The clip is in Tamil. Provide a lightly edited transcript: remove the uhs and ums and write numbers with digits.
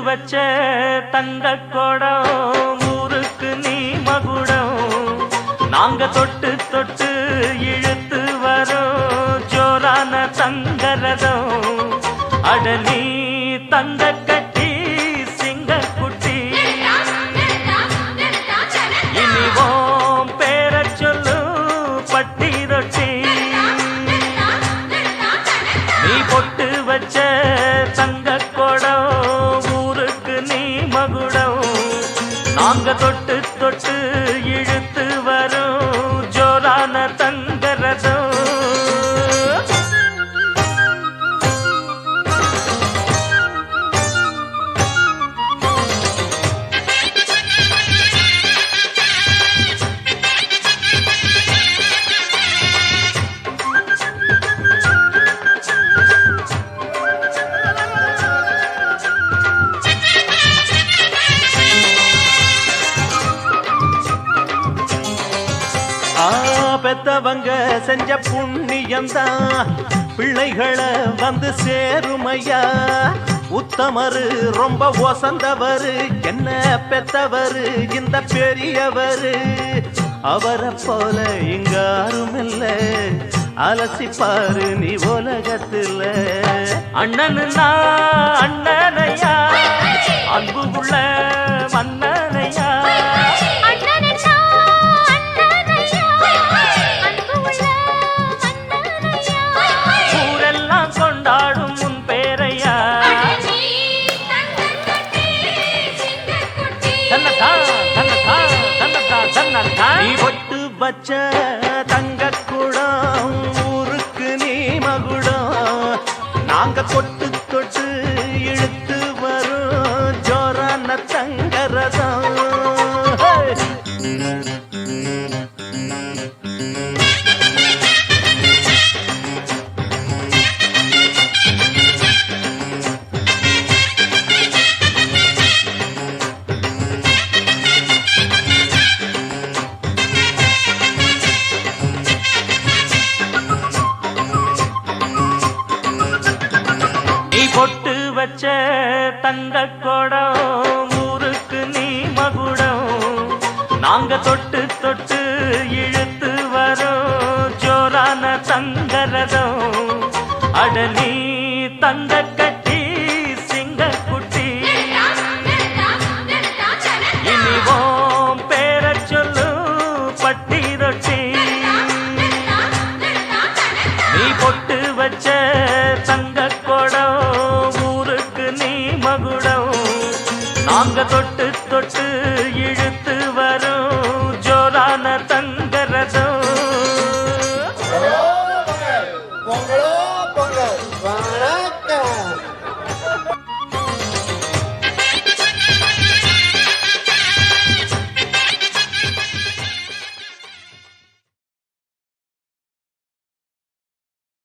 வச்ச தங்க குடம் ஊருக்கு நீ மகுடம் நாங்க தொட்டு தொட்டு இழுத்து வரோம் ஜோரான தங்கரதம் அட நீ தங்க கட்டி சிங்க குட்டி இனிவோம் பேர சொல்லு பட்டி ரொட்டி நீ பொட்டு வச்ச தங்க குடம் ஊருக்கு நீ மகுடம் நாங்க தொட்டு தொட்டு இழுத்து வரும் ஜோரான தங்கரதம் பெத்தவங்க செஞ்ச புண்ணியம்தான் பிள்ளைகளை வந்து சேருமையா உத்தமரு ரொம்ப ஒசந்தவரு என்ன பெத்தவரு இந்த பெரியவரு அவரை போல இங்காரும் இல்ல அலசிப்பாரு நீ உலகத்துல அண்ணனுன்னா அண்ணனையா அன்பு உள்ள மன்னனையா நீ பொட்டு வச்ச தங்க குடம் ஊருக்கு நீ மகுடம் நாங்க தொட்டு தொட்டு இழுத்து வரும் ஜோரான தங்கரதம் பொட்டு வச்ச தங்க குடம் ஊருக்கு நீ மகுடம் நாங்க தொட்டு தொட்டு இழுத்து வரோம் ஜோரான தங்கரதம் அட நீ தங்க